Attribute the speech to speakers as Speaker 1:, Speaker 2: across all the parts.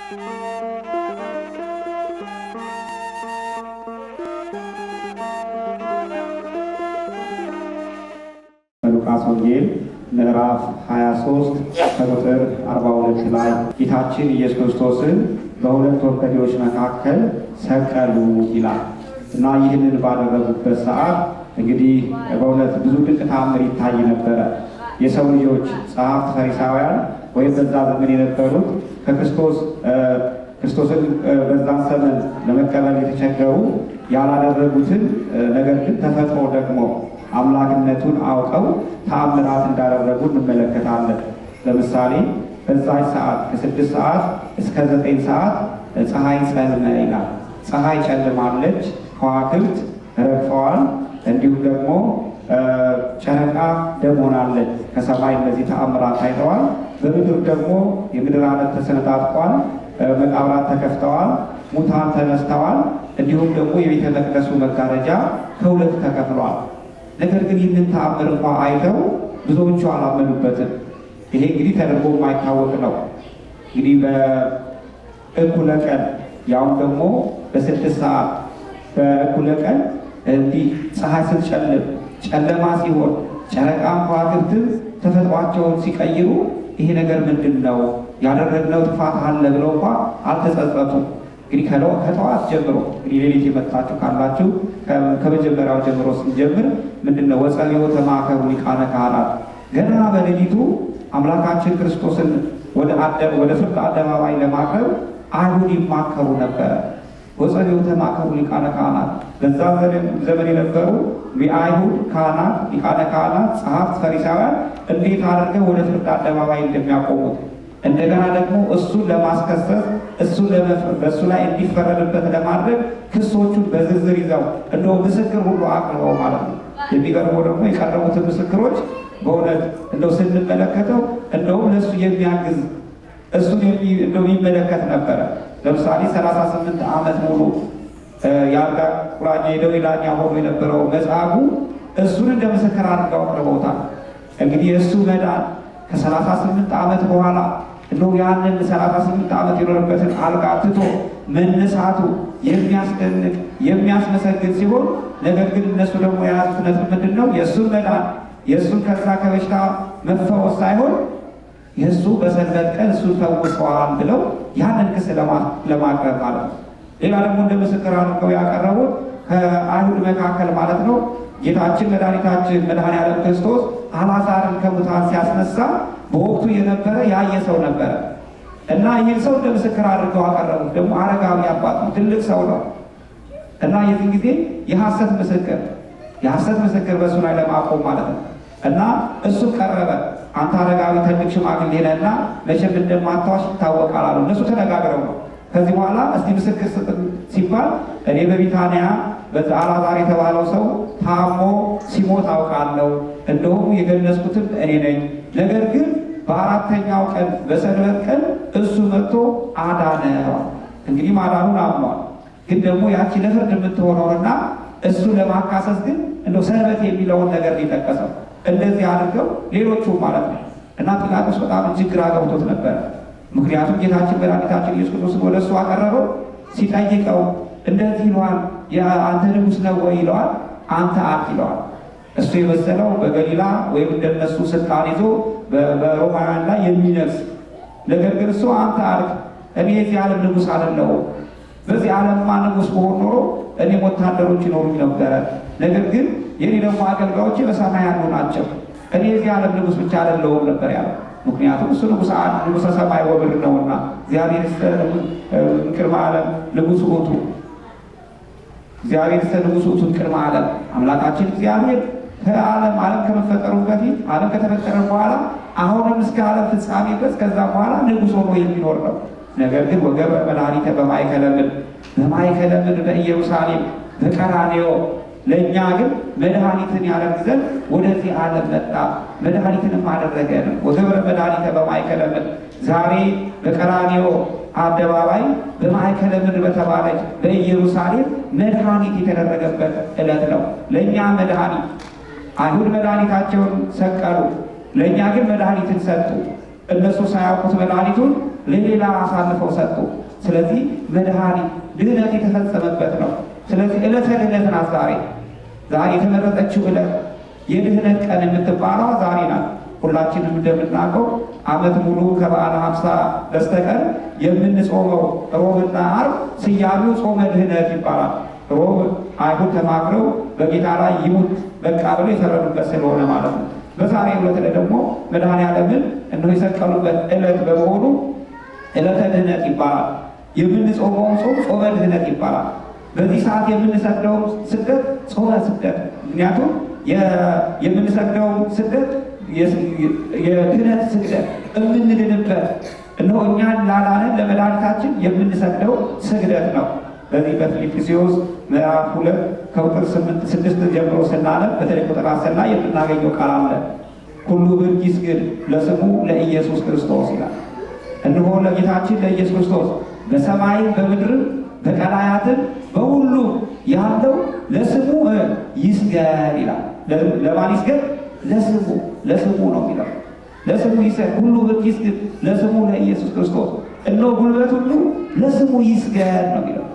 Speaker 1: ሉቃስ ወንጌል ምዕራፍ 23 ከቁጥር 42 ላይ ጌታችን ኢየሱስ ክርስቶስን በሁለት ወንበዴዎች መካከል ሰቀሉ ይላል እና ይህንን ባደረጉበት ሰዓት እንግዲህ በእውነት ብዙ ድንቅ ተአምር ይታይ ነበረ። የሰው ልጆች ጸሐፍት ፈሪሳውያን ወይም በዛ ዘመን የነበሩት ክርስቶስን በዛን ዘመን ለመቀበል የተቸገሩ ያላደረጉትን ነገር ግን ተፈጥሮ ደግሞ አምላክነቱን አውቀው ተአምራት እንዳደረጉ እንመለከታለን። ለምሳሌ በዛች ሰዓት ከ6 ሰዓት እስከ 9 ሰዓት ፀሐይ ጨለመ ይላል። ፀሐይ ጨልማለች፣ ከዋክብት ረግፈዋል፣ እንዲሁም ደግሞ ጨረቃ ደም ሆናለች። ከሰማይ እነዚህ ተአምራት ታይተዋል። በምድር ደግሞ የምድር አለት ተሰነጣጥቋል፣ መቃብራት ተከፍተዋል፣ ሙታን ተነስተዋል። እንዲሁም ደግሞ የቤተ መቅደሱ መጋረጃ ከሁለት ተከፍሏል። ነገር ግን ይህንን ተአምር እንኳ አይተው ብዙዎቹ አላመኑበትም። ይሄ እንግዲህ ተደርጎ የማይታወቅ ነው። እንግዲህ በእኩለ ቀን ያውም ደግሞ በ6 ሰዓት በእኩለ ቀን እንዲህ ፀሐይ ስትጨልም ጨለማ ሲሆን ጨረቃም ከዋክብትም ተፈጥሯቸውን ሲቀይሩ ይሄ ነገር ምንድን ነው ያደረግነው ጥፋት አለ ብለው እንኳ አልተጸጸቱም። እንግዲህ ከጠዋት ጀምሮ እንግዲህ ሌሊት የመጣችሁ ካላችሁ ከመጀመሪያው ጀምሮ ስንጀምር ምንድነው ወጸልዮ ተማከሩ ሊቃነ ካህናት፣ ገና በሌሊቱ አምላካችን ክርስቶስን ወደ ፍርድ አደባባይ ለማቅረብ አይሁድ ይማከሩ ነበረ። ወጸልዮ ተማከሩ ሊቃነ ካህናት፣ በዛ ዘመን የነበሩ የአይሁድ ካህናት ሊቃነ ካህናት ጸሐፍት ፈሪሳውያን እንዴት አድርገው ወደ ፍርድ አደባባይ እንደሚያቆሙት እንደገና ደግሞ እሱን ለማስከሰስ በእሱ ላይ እንዲፈረድበት ለማድረግ ክሶቹን በዝርዝር ይዘው እንደው ምስክር ሁሉ አቅርበው ማለት ነው። የሚቀርበው ደግሞ የቀረቡትን ምስክሮች በእውነት እንደው ስንመለከተው እንደውም ለእሱ የሚያግዝ እሱን እንደው የሚመለከት ነበረ። ለምሳሌ 38 ዓመት ሙሉ የአልጋ ቁራኛ የደዌ ዳኛ ሆኖ የነበረው መጻጉዕ እሱን እንደ ምስክር አድርገው አቅርበውታል። እንግዲህ የእሱ መዳን ከ38 ዓመት በኋላ እንደው ያንን 38 ዓመት የኖረበትን አልጋ ትቶ መነሳቱ የሚያስደንቅ የሚያስመሰግን ሲሆን፣ ነገር ግን እነሱ ደግሞ የያዙት ነጥብ ምንድን ነው? የእሱን መዳን የእሱን ከዛ ከበሽታ መፈወስ ሳይሆን የእሱ በሰንበት ቀን እሱን ፈውሰዋል ብለው ያንን ክስ ለማቅረብ ማለት ነው። ሌላ ደግሞ እንደ ምስክር አድርገው ያቀረቡት ከአይሁድ መካከል ማለት ነው ጌታችን መድኃኒታችን መድኃኔዓለም ክርስቶስ አልዓዛርን ከሙታን ሲያስነሳ በወቅቱ የነበረ ያየ ሰው ነበረ እና ይህን ሰው እንደ ምስክር አድርገው አቀረቡት። ደግሞ አረጋዊ አባት ነው፣ ትልቅ ሰው ነው እና የዚህ ጊዜ የሐሰት ምስክር በእሱ ላይ ለማቆም ማለት ነው እና እሱ ቀረበ። አንተ አረጋዊ ትልቅ ሽማግሌ ነህና መቼም እንደማታዋሽ ይታወቃል አሉ። እነሱ ተነጋግረው ነው። ከዚህ በኋላ እስቲ ምስክር ስጥ ሲባል እኔ በቢታንያ አልዓዛር የተባለው ሰው ታሞ ሲሞት አውቃለሁ፣ እንደውም የገለጽኩትም እኔ ነኝ። ነገር ግን በአራተኛው ቀን በሰንበት ቀን እሱ መጥቶ አዳነው። እንግዲህ ማዳኑን አምኗል። ግን ደግሞ ያቺ ለፍርድ የምትሆነውና እሱ ለማካሰስ ግን እንደው ሰንበት የሚለውን ነገር ሊጠቀሰው እንደዚህ አድርገው ሌሎቹ ማለት ነው እና ጲላጦስ በጣም እጅግ ግራ ገብቶት ነበረ። ምክንያቱም ጌታችን መድኃኒታችን ኢየሱስ ክርስቶስን ወደ እሱ አቀረበው። ሲጠይቀው እንደዚህ ይለዋል፣ አንተ ንጉሥ ነው ወይ ይለዋል፣ አንተ አልክ ይለዋል። እሱ የመሰለው በገሊላ ወይም እንደነሱ ስልጣን ይዞ በሮማውያን ላይ የሚነግስ ነገር ግን እሱ አንተ አልክ፣ እኔ የዚህ ዓለም ንጉሥ አይደለሁም። በዚህ ዓለምማ ንጉሥ በሆን ኖሮ እኔም ወታደሮች ይኖሩኝ ነበረ። ነገር ግን የኔ ደግሞ አገልጋዮች በሰማይ ያሉ ናቸው። እኔ የዚህ ዓለም ንጉሥ ብቻ አይደለሁም ነበር ያለው። ምክንያቱም እሱ ንጉሠ ሰማይ ወምድር ነውና እግዚአብሔር ቅድመ ዓለም ንጉሥ ውእቱ እግዚአብሔር ንጉሥ ውእቱ ቅድመ ዓለም አምላካችን እግዚአብሔር ዓለም ከመፈጠሩ በፊት ዓለም ከተፈጠረ በኋላ አሁንም እስከ ዓለም ፍጻሜ ድረስ ከዛ በኋላ ንጉሥ ሆኖ የሚኖር ነው። ነገር ግን ወገብረ መድኃኒተ በማእከለ ምድር በኢየሩሳሌም በቀራንዮ ለእኛ ግን መድኃኒትን ያደርግ ዘንድ ወደዚህ ዓለም መጣ፣ መድኃኒትንም አደረገ ነው። ወገብረ መድኃኒተ በማእከለ ምድር ዛሬ በቀራንዮ አደባባይ በማእከለ ምድር በተባለች በኢየሩሳሌም መድኃኒት የተደረገበት ዕለት ነው። ለእኛ መድኃኒት አይሁድ መድኃኒታቸውን ሰቀሉ፣ ለእኛ ግን መድኃኒትን ሰጡ። እነሱ ሳያውቁት መድኃኒቱን ለሌላ አሳልፈው ሰጡ። ስለዚህ መድኃኒት ድህነት የተፈጸመበት ነው። ስለዚህ ዕለተ ድህነት ናት ዛሬ የተመረጠችው ዕለት የድህነት ቀን የምትባለው ዛሬ ናት። ሁላችንም እንደምናውቀው ዓመት ሙሉ ከበዓለ ሀምሳ በስተቀር የምንጾመው ሮብና ዓርብ ስያሜው ጾመ ድህነት ይባላል። ሮብ አይሁድ ተማክረው በጌታ ላይ ይሙት በቃ ብለው የፈረዱበት ስለሆነ ማለት ነው። በዛሬው ዕለት ደግሞ መድኃኔዓለምን እነሆ የሰቀሉበት ዕለት በመሆኑ ዕለተ ድህነት ይባላል። የምንጾመውን ጾም ጾመ ድህነት ይባላል። በዚህ ሰዓት የምንሰግደው ስግደት ጾመ ስግደት፣ ምክንያቱም የምንሰግደው ስግደት የድህነት ስግደት የምንድንበት እነሆ እኛን ላዳነን ለመድኃኒታችን የምንሰግደው ስግደት ነው። በዚህ በፊልጵስዩስ ምዕራፍ 2 ከቁጥር 6 ጀምሮ ስናነብ በተለይ ቁጥር 10 ላይ የምናገኘው ቃል አለ። ሁሉ ብርክ ይስገድ ለስሙ ለኢየሱስ ክርስቶስ ይላል። እነሆ ለጌታችን ለኢየሱስ ክርስቶስ በሰማይም በምድርም በቀላያትም በሁሉ ያለው ለስሙ ይስገድ ይላል። ለማን ይስገድ? ለስሙ ነው የሚለው። ለስሙ ይስገድ፣ ሁሉ ብርክ ይስገድ ለስሙ ለኢየሱስ ክርስቶስ። እነሆ ጉልበት ሁሉ ለስሙ ይስገድ ነው የሚለው።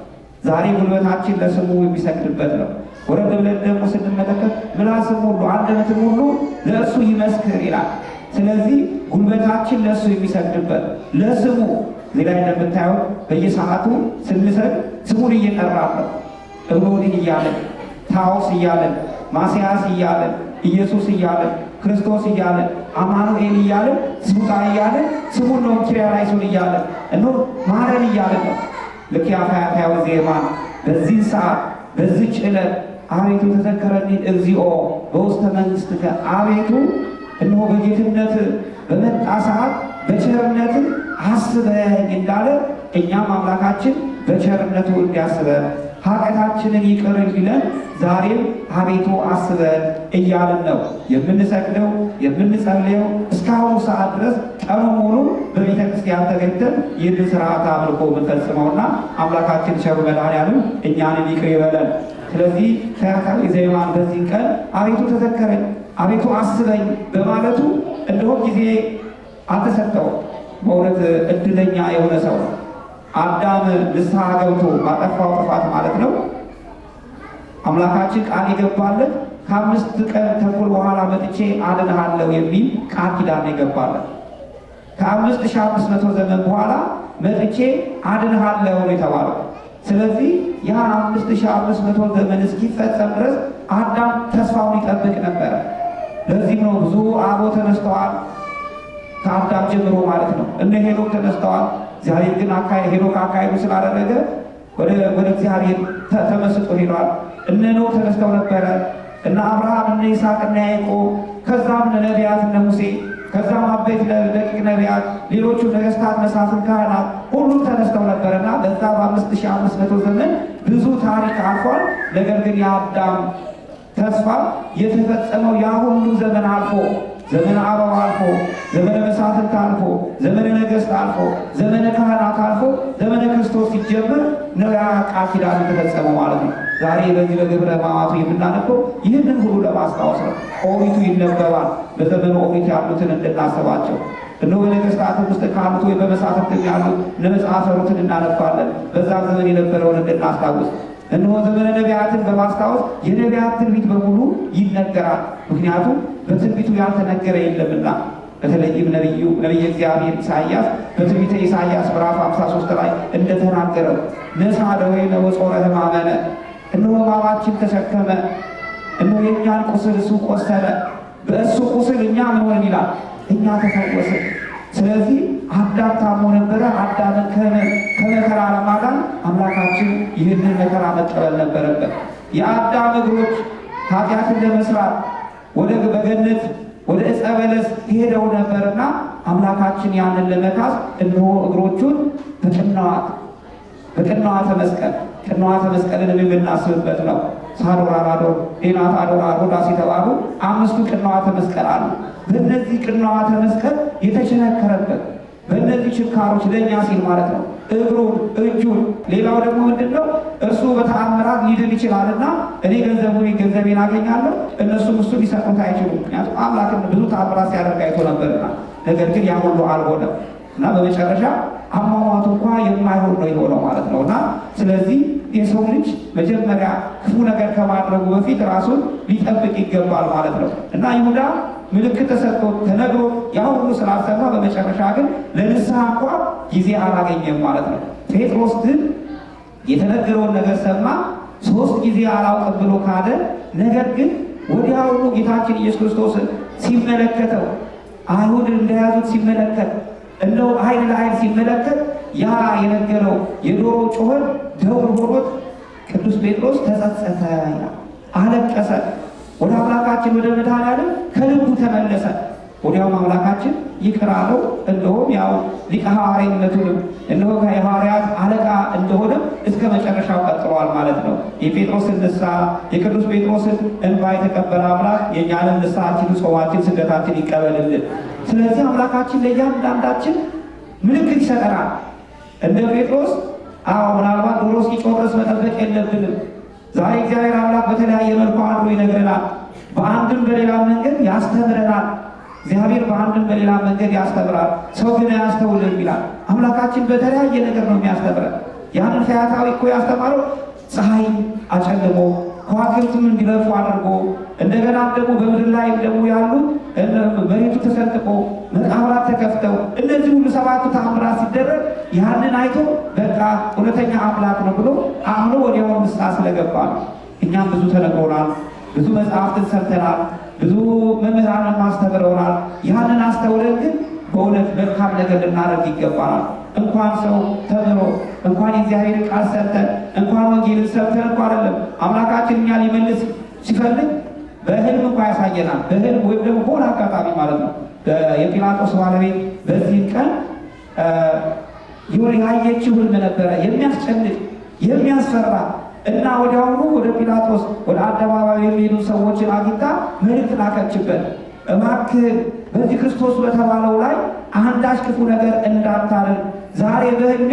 Speaker 1: ዛሬ ጉልበታችን ለስሙ የሚሰግድበት ነው። ወረድ ብለን ደግሞ ስንመለከት ምላስም ሁሉ አንደበትም ሁሉ ለእርሱ ይመስክር ይላል። ስለዚህ ጉልበታችን ለእሱ የሚሰግድበት ለስሙ። እዚህ ላይ እንደምታየው በየሰዓቱ ስንሰግድ ስሙን እየጠራን ነው። እብሮድን እያለን፣ ታዎስ እያለን፣ ማስያስ እያለን፣ ኢየሱስ እያለን፣ ክርስቶስ እያለን፣ አማኑኤል እያለን፣ ስሙጣ እያለን፣ ስሙን ነው ኪርያላይሶን እያለን እኖ ማረን እያለን ነው። ልክ የአፋያታዊ ዜማን በዚህ ሰዓት በዚህች ዕለት አቤቱ ተዘከረኒ እግዚኦ በውስተ መንግሥትከ፣ አቤቱ እነሆ በጌትነት በመጣ ሰዓት በቸርነት አስበኝ እንዳለ እኛም አምላካችን በቸርነቱ እንዲያስበን ኃጢአታችንን ይቅር እንዲለን ዛሬም አቤቱ አስበን እያልን ነው የምንሰግደው የምንጸልየው። እስካሁኑ ሰዓት ድረስ ቀኑ ሙሉ በቤተ ክርስቲያን ተገኝተን ይህን ስርዓት አምልኮ የምንፈጽመውና አምላካችን ቸሩ መድኃኔዓለም እኛንን ይቅር ይበለን። ስለዚህ ፈያታዊ ዜማን በዚህ ቀን አቤቱ ተዘከረኝ አቤቱ አስበኝ በማለቱ እንደሆ ጊዜ አልተሰጠውም። በእውነት እድለኛ የሆነ ሰው ነው። አዳም ንስሐ ገብቶ ባጠፋው ጥፋት ማለት ነው አምላካችን ቃል የገባለት ከ5 ቀን ተኩል በኋላ መጥቼ አድንሃለሁ የሚል ቃል ኪዳን የገባለት። ከ5500 ዘመን በኋላ መጥቼ አድንሃለሁ የተባለው። ስለዚህ ያ 5500 ዘመን እስኪፈጸም ድረስ አዳም ተስፋውን ይጠብቅ ነበረ። ለዚህ ነው ብዙ አበው ተነስተዋል ከአዳም ጀምሮ ማለት ነው። እነ ሄኖክ ተነስተዋል። እግዚአብሔር ግን ሄኖክ አካሄዱ ስላደረገ ወደ እግዚአብሔር ተመስጦ ሄዷል። እነ ኖህ ተነስተው ነበረ፣ እነ አብርሃም፣ እነ ይስሐቅ፣ እነ ያዕቆብ፣ ከዛም እነ ነቢያት እነ ሙሴ፣ ከዛም አበይት ደቂቅ ነቢያት፣ ሌሎቹ ነገስታት፣ መሳፍንት፣ ካህናት ሁሉም ተነስተው ነበረና በዛ በ5500 ዘመን ብዙ ታሪክ አልፏል። ነገር ግን የአዳም ተስፋ የተፈጸመው ያ ሁሉ ዘመን አልፎ ዘመነ አበው አልፎ ዘመነ መሳፍንት አልፎ ዘመነ ነገሥት አልፎ ዘመነ ካህናት አልፎ ዘመነ ክርስቶስ ሲጀምር ነው ያ ቃል ኪዳን የተፈጸመው ማለት ነው። ዛሬ በዚህ በግብረ ሕማማቱ የምናነበው ይህንን ሁሉ ለማስታወስ ነው። ኦሪቱ ይነበባል። በዘመኑ ኦሪት ያሉትን እንድናስባቸው እነሆ በነገሥታትም ውስጥ ካሉት ወይ በመሳፍንት ያሉት ለመጽሐፈ ሩትን እናነባለን። በዛ ዘመን የነበረውን እንድናስታውስ እነሆ ዘመነ ነቢያትን በማስታወስ የነቢያት ትንቢት በሙሉ ይነገራል። ምክንያቱም በትንቢቱ ያልተነገረ የለምና። በተለይም ነቢየ እግዚአብሔር ኢሳይያስ በትንቢተ ኢሳይያስ ምዕራፍ 53 ላይ እንደተናገረው ነሣ ደዌነ ወጾረ ሕማመነ፣ እነሆ ሕማማችን ተሸከመ፣ እነሆ የእኛን ቁስል እሱ ቆሰለ፣ በእሱ ቁስል እኛ ምን ሆንን ይላል፣ እኛ ተፈወስን። ስለዚህ አዳም ታሞ ነበረ። አዳምን ከመከራ ለማዳን አምላካችን ይህንን መከራ መቀበል ነበረበት። የአዳም እግሮች ኃጢአትን ለመስራት በገነት ወደ ዕፀ በለስ ሄደው ነበርና አምላካችን ያንን ለመካስ እነሆ እግሮቹን በቅንዋተ መስቀል ቅንዋተ መስቀልን የምናስብበት ነው። ሳዶር፣ አላዶር፣ ዴናት፣ አዶር፣ ሮዳስ የተባሉ 5 ቅንዋተ መስቀል አሉ። በእነዚህ ቅንዋተ መስቀል የተቸነከረበት በእነዚህ ችካሮች ለእኛ ሲል ማለት ነው እግሩን፣ እጁን። ሌላው ደግሞ ምንድነው እርሱ በተአምራት ሊድን ይችላልና እኔ ገንዘቤን አገኛለሁ እነሱም እሱ ሊሰጡት አይችሉም። ምክንያቱም አምላክን ብዙ ተአምራት ሲያደርግ አይቶ ነበርና። ነገር ግን ያ ሁሉ አልሆነም እና በመጨረሻ አሟሟቱ እንኳ የማይሆን ነው የሆነው ማለት ነው። እና ስለዚህ የሰው ልጅ መጀመሪያ ክፉ ነገር ከማድረጉ በፊት ራሱን ሊጠብቅ ይገባል ማለት ነው። እና ይሁዳ ምልክት ተሰጥቶ ተነግሮ ያ ሁሉ ስላሰማ በመጨረሻ ግን ለንስሐ እንኳ ጊዜ አላገኘም ማለት ነው። ጴጥሮስ ግን የተነገረውን ነገር ሰማ፣ 3 ጊዜ አላውቅም ብሎ ካደ። ነገር ግን ወዲያውኑ ጌታችን ኢየሱስ ክርስቶስ ሲመለከተው አይሁድ እንደያዙት ሲመለከት እንደው አይን ለአይን ሲመለከት ያ የነገረው የዶሮ ጩኸት ደውል ሆኖት ቅዱስ ጴጥሮስ ተጸጸተ፣ አለቀሰ። ወደ አምላካችን ወደ መድኃኔዓለም ከልቡ ተመለሰ። ወዲያውም አምላካችን ይቅር አለው። እንደውም ያው ሊቀ ሐዋርያነቱንም እነሆ የሐዋርያት አለቃ እንደሆነ እስከ መጨረሻው ቀጥሏል ማለት ነው። የጴጥሮስን ንስሐ የቅዱስ ጴጥሮስን እንባ የተቀበለ አምላክ የእኛንን ንስሐችን፣ ጾማችን፣ ስግደታችን ይቀበልልን። ስለዚህ አምላካችን ለእያንዳንዳችን ምልክት ይሰጠናል። እንደ ጴጥሮስ ምናልባት ዶሮ እስኪጮህ ድረስ መጠበቅ የለብንም። ዛሬ እግዚአብሔር አምላክ በተለያየ መልኩ አድሮ ይነግረናል። በአንድም በሌላ መንገድ ያስተምረናል። እግዚአብሔር በአንድም በሌላ መንገድ ያስተምራል፣ ሰው ግን አያስተውልም ይላል። አምላካችን በተለያየ ነገር ነው የሚያስተምረን። ያንን ፈያታዊ እኮ ያስተማረው ፀሐይ አጨልሞ ከዋክብትም እንዲረፉ አድርጎ እንደገና ደግሞ በምድር ላይ ደግሞ ያሉት መሬቱ ተሰንጥቆ መቃብራት ተከፍተው እነዚህ ሁሉ 7 ተአምራት ሲደረግ ያንን አይቶ በቃ እውነተኛ አምላክ ነው ብሎ አምኖ ወዲያው ንስሐ ስለገባ ነው። እኛም ብዙ ተነግሮናል፣ ብዙ መጽሐፍትን ሰምተናል፣ ብዙ መምህራንን ማስተምረውናል። ያንን አስተውለን ግን በእውነት መልካም ነገር ልናደርግ ይገባናል። እንኳን ሰው ተምሮ እንኳን የእግዚአብሔር ቃል ሰምተን እንኳን ወንጌልን ሰምተን እንኳን አይደለም አምላካችን እኛ ሊመልስ ሲፈልግ በህልም እንኳ ያሳየናል። በህልም ወይም ደግሞ በሆነ አጋጣሚ ማለት ነው። የጲላጦስ ባለቤት በዚህ ቀን ያየችው ህልም ነበረ፣ የሚያስጨንቅ የሚያስፈራ እና ወዲያውኑ ወደ ጲላጦስ ወደ አደባባይ የሚሄዱ ሰዎችን አግኝታ መልእክት ላከችበት። እባክህ በዚህ ክርስቶስ በተባለው ላይ አንዳች ክፉ ነገር እንዳታደርግ፣ ዛሬ በህልሜ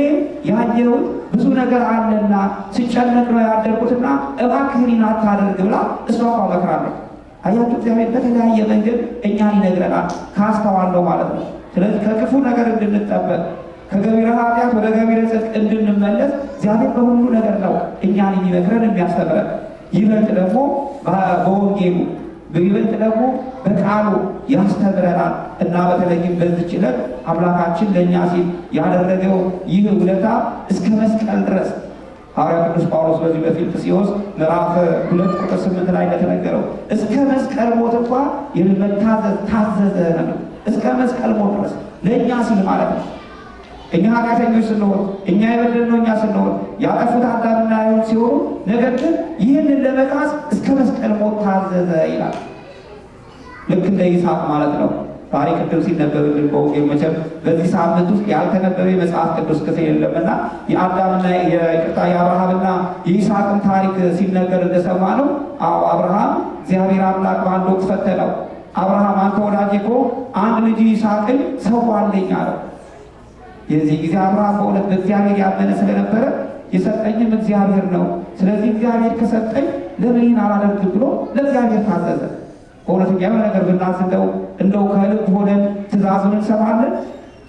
Speaker 1: ያየሁት ብዙ ነገር አለና ሲጨነቅ ነው ያደርኩትና እባክህን አታደርግ ብላ እሷ መክራለች። አያችሁ፣ እግዚአብሔር በተለያየ መንገድ እኛን ይነግረናል ካስተዋለው ማለት ነው። ስለዚህ ከክፉ ነገር እንድንጠበቅ ከገቢረ ኃጢአት ወደ ገቢረ ጽድቅ እንድንመለስ እግዚአብሔር በሁሉ ነገር ነው እኛን የሚመክረን የሚያስተምረን። ይበልጥ ደግሞ በወንጌሉ ይበልጥ ደግሞ በቃሉ ያስተምረናል እና በተለይም በዚህች ዕለት አምላካችን ለእኛ ሲል ያደረገው ይህ ውለታ እስከ መስቀል ድረስ ሐዋርያው ቅዱስ ጳውሎስ በዚህ በፊልጵስዩስ ምዕራፍ 2 ቁጥር 8 ላይ እንደተነገረው እስከ መስቀል ሞት እንኳ መታዘዝ ታዘዘ ነው። እስከ መስቀል ሞት ድረስ ለእኛ ሲል ማለት ነው። እኛ ኃጢአተኞች ስንሆን እኛ የበደልነው እኛ ስንሆን ያጠፉት አዳምና ሔዋን ሲሆኑ፣ ነገር ግን ይህንን ለመካስ እስከ መስቀል ሞት ታዘዘ ይላል። ልክ እንደ ይስሐቅ ማለት ነው። ዛሬ ቅድም ሲነበብልን በወንጌል መቼም በዚህ ሳምንት ውስጥ ያልተነበበ የመጽሐፍ ቅዱስ ክፍል የለምና የአዳምና የአብርሃምና የይስሐቅን ታሪክ ሲነገር እንደሰማ ነው። አብርሃም እግዚአብሔር አምላክ በአንድ ወቅት ፈተነው። አብርሃም አንተ ወዳጄ እኮ አንድ ልጅ ይስሐቅን ሰዋልኝ አለው። የዚህ ጊዜ አብርሃም በእውነት በእግዚአብሔር ያመነ ስለነበረ የሰጠኝም እግዚአብሔር ነው፣ ስለዚህ እግዚአብሔር ከሰጠኝ ለምን ይህን አላደርግም ብሎ ለእግዚአብሔር ታዘዘ። በእውነተኛ የሆነ ነገር ብናዝ እንደው ከልብ ሆነን ትእዛዙን እንሰማለን።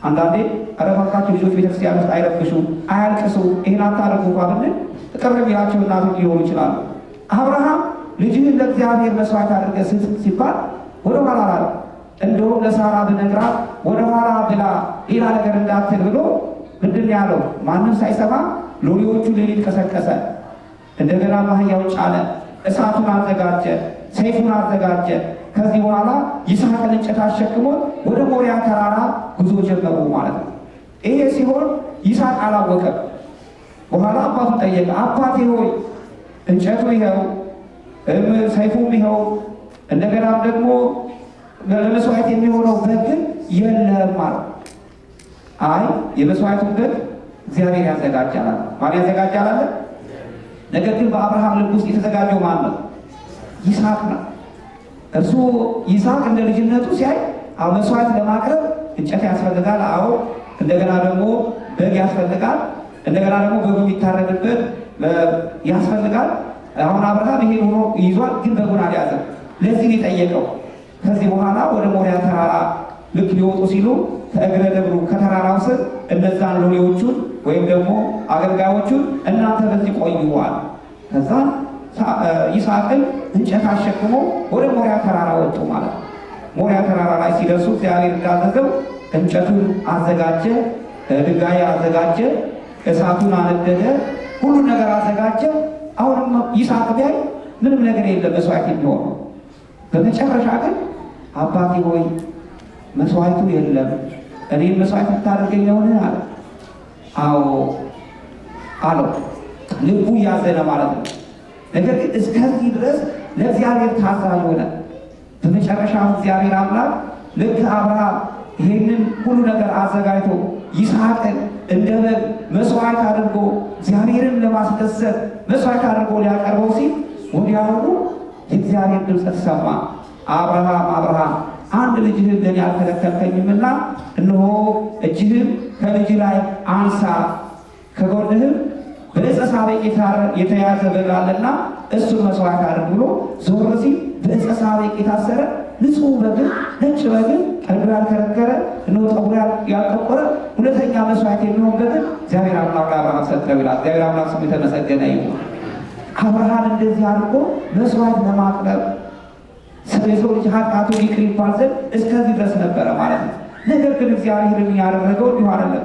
Speaker 1: አንዳንዴ ኧረ እባካችሁ ልጆች ቤተክርስቲያን ውስጥ አይረብሹ፣ አያልቅሱ፣ ይህን አታደርጉ እንኳ ብንል ቅር የሚላቸው እናቶች ሊሆኑ ይችላሉ። አብርሃም ልጅህን ለእግዚአብሔር መስዋዕት አድርገህ ስጥ ሲባል ወደ ኋላ አላለ። እንደውም ለሳራ ብነግራት ወደ ኋላ ብላ ሌላ ነገር እንዳትል ብሎ ምንድን ያለው ማንም ሳይሰማ ሎሌዎቹ ሌሊት ቀሰቀሰ። እንደገና ማህያውን ጫነ፣ እሳቱን አዘጋጀ፣ ሰይፉን አዘጋጀ። ከዚህ በኋላ ይስሐቅን እንጨት አሸክሞ ወደ ሞሪያ ተራራ ጉዞ ጀመሩ ማለት ነው። ይሄ ሲሆን ይስሐቅ አላወቀም። በኋላ አባቱ ጠየቀ፣ አባቴ ሆይ እንጨቱ ይኸው፣ ሰይፉም ይኸው፣ እንደገናም ደግሞ ለመስዋዕት የሚሆነው በግ የለም ማለት። አይ የመስዋዕቱን በግ እግዚአብሔር ያዘጋጃል። ማን ያዘጋጃል አለ? ነገር ግን በአብርሃም ልብ ውስጥ የተዘጋጀው ማን ነው? ይስሐቅ ነው። እርሱ ይስሐቅ እንደ ልጅነቱ ሲያይ መስዋዕት ለማቅረብ እንጨት ያስፈልጋል። አዎ እንደገና ደግሞ በግ ያስፈልጋል። እንደገና ደግሞ በጉ የሚታረድበት ያስፈልጋል። አሁን አብርሃም ይሄ ሆኖ ይዟል፣ ግን በጉን አልያዘም። ለዚህ ነው የጠየቀው። ከዚህ በኋላ ወደ ሞሪያ ተራራ ልክ ሊወጡ ሲሉ ከእግረ ደብሩ ከተራራው ስር እነዛን ሎሌዎቹን ወይም ደግሞ አገልጋዮቹን እናንተ በዚህ ቆዩዋል። ከዛ ይስሐቅን እንጨት አሸክሞ ወደ ሞሪያ ተራራ ወጡ ማለት ነው። ሞሪያ ተራራ ላይ ሲደርሱ እግዚአብሔር እንዳዘዘው እንጨቱን አዘጋጀ፣ ድንጋይ አዘጋጀ፣ እሳቱን አነደደ፣ ሁሉን ነገር አዘጋጀ። አሁንም ይስሐቅ ቢያይ ምንም ነገር የለም መስዋዕት የሚሆን። በመጨረሻ ግን አባቴ ሆይ መስዋዕቱ የለም፣ እኔን መስዋዕት ልታደርገኝ ነውን አለ። አዎ አለው። ልቡ እያዘነ ማለት ነው። ነገር ግን እስከዚህ ድረስ ለእግዚአብሔር ታዛዥ ሆነ። በመጨረሻም እግዚአብሔር አምላክ ልክ አብርሃም ይህንን ሁሉ ነገር አዘጋጅቶ ይስሐቅን እንደ በግ መስዋዕት አድርጎ እግዚአብሔርን ለማስደሰት መስዋዕት አድርጎ ሊያቀርበው ሲል ወዲያውኑ የእግዚአብሔር ድምፅ ተሰማ። አብርሃም አብርሃም አንድ ልጅህን ለኔ አልከለከልከኝምና እነሆ እጅህን ከልጅ ላይ አንሳ፣ ከጎንህም በዕፀ ሳቤቅ የተያዘ በግ አለና እሱን መስዋዕት አድርግ ብሎ ዞር ሲል በዕፀ ሳቤቅ የታሰረ ንጹሕ በግን ነጭ በግን ቀንዱ ያልከረከረ እነሆ ጠጉሩ ያልጠቆረ እውነተኛ መስዋዕት የሚሆን በግን እግዚአብሔር አምላክ ለአብርሃም ሰጠው ይላል። እግዚአብሔር አምላክ ስሙ የተመሰገነ ይሁን። አብርሃም እንደዚህ አድርጎ መስዋዕት ለማቅረብ የሰው ልጅ ኃጢአቱን ይቅር ይባል ዘንድ እስከዚህ ድረስ ነበረ ማለት ነው። ነገር ግን እግዚአብሔርን ያደረገው እንዲሁ አይደለም፣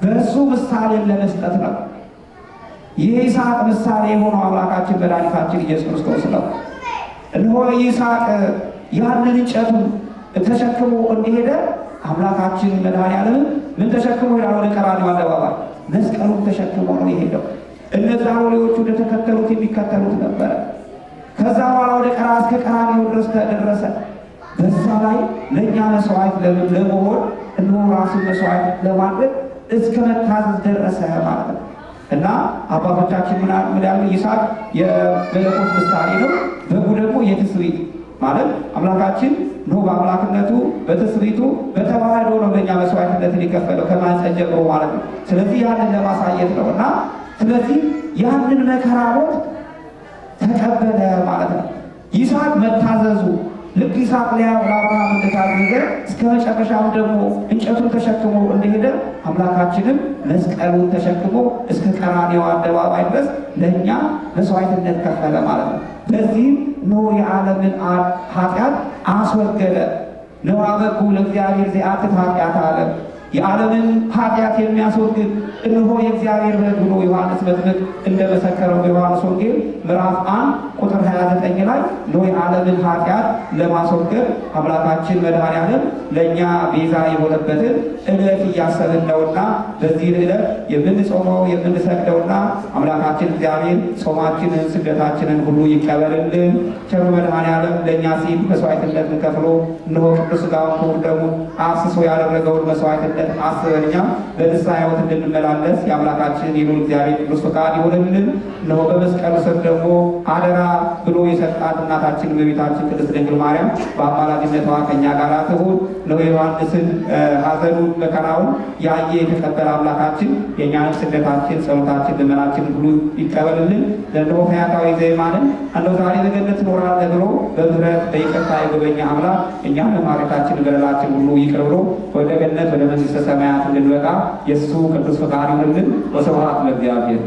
Speaker 1: በእርሱ ምሳሌን ለመስጠት ነው። የይስሐቅ ምሳሌ የሆነው አምላካችን መድኃኒታችን ኢየሱስ ክርስቶስ ነው። እነሆ ይስሐቅ ያንን እንጨቱን ተሸክሞ እንደሄደ አምላካችን መድኃኒዓለም ምን ተሸክሞ ይላል? ወደ ቀራንዮ አደባባይ መስቀሉን ተሸክሞ ነው የሄደው። እነዛ ሎሌዎቹ እንደተከተሉት የሚከተሉት ነበረ። ከዛ በኋላ ወደ እስከ ቀራንዮ ድረስ ተደረሰ። በዛ ላይ ለእኛ መስዋዕት ለመሆን እነሆ ራሱን መስዋዕት ለማድረግ እስከ መታዘዝ ደረሰ ማለት ነው። እና አባቶቻችን ምን ያሉ ይስሐቅ የመለኮት ምሳሌ ነው፣ በጉ ደግሞ የትስብእት ማለት አምላካችን ነው። በአምላክነቱ በትስብእቱ በተዋህዶ ነው ለእኛ መስዋዕትነትን የከፈለው ከማኅፀን ጀምሮ ማለት ነው። ስለዚህ ያንን ለማሳየት ነው። እና ስለዚህ ያንን መከራ ሞት ተቀበለ ማለት ነው። ይስሐቅ መታዘዙ ልክ ይስሐቅ ለአብርሃም እንደታዘዘ እስከ መጨረሻም ደግሞ እንጨቱን ተሸክሞ እንደሄደ አምላካችንም መስቀሉን ተሸክሞ እስከ ቀራንዮ አደባባይ ድረስ ለእኛ መስዋዕትነት ከፈለ ማለት ነው። በዚህም ኖ የዓለምን ኃጢአት አስወገደ። ነዋ በጉ ለእግዚአብሔር ዘያትት ኃጢአተ ዓለም፣ የዓለምን ኃጢአት የሚያስወግድ እነሆ የእግዚአብሔር በግ ብሎ ዮሐንስ መጥምቅ እንደመሰከረው በዮሐንስ ወንጌል ምዕራፍ 1 ቁጥር 29 ላይ ነው የዓለምን ኃጢአት ለማስወገድ አምላካችን መድኃኒዓለም ለእኛ ቤዛ የሆነበትን ዕለት እያሰብን ነውና በዚህ ዕለት የምንጾመው የምንሰግደውና አምላካችን እግዚአብሔር ጾማችንን ስግደታችንን ሁሉ ይቀበልልን። ቸሩ መድኃኒዓለም ለእኛ ሲል መስዋዕትነትን ከፍሎ እነሆ ቅዱስ ሥጋውን ክቡር ደሙን አፍስሶ ያደረገውን መስዋዕትነት አስበን እኛም በንስሐ ሕይወት እንድንመላለስ የአምላካችን የልዑል እግዚአብሔር ቅዱስ ፈቃድ ይሆንልን። እነሆ በመስቀሉ ስር ደግሞ አደራ ብሎ የሰጣት እናታችን እመቤታችን ቅድስት ድንግል ማርያም በአማላጅነቷ ከእኛ ጋር ትሁን። እነሆ ዮሐንስን ሐዘኑን መከራውን ያየ የተቀበለ አምላካችን የእኛንም ስግደታችን፣ ጸሎታችን፣ ልመናችን ሁሉ ይቀበልልን። ለእነሆ ፈያታዊ ዘየማንን እነሆ ዛሬ በገነት ትኖራለህ ብሎ በምህረት በይቅርታ የጎበኘ አምላክ እኛንም ኃጢአታችንን በደላችን ሁሉ ይቅር ብሎ ወደ ገነት ወደ መንግሥተ ሰማያት እንድንበቃ የእሱ ቅዱስ ፈቃድ ይሁንልን። ወስብሐት ለእግዚአብሔር።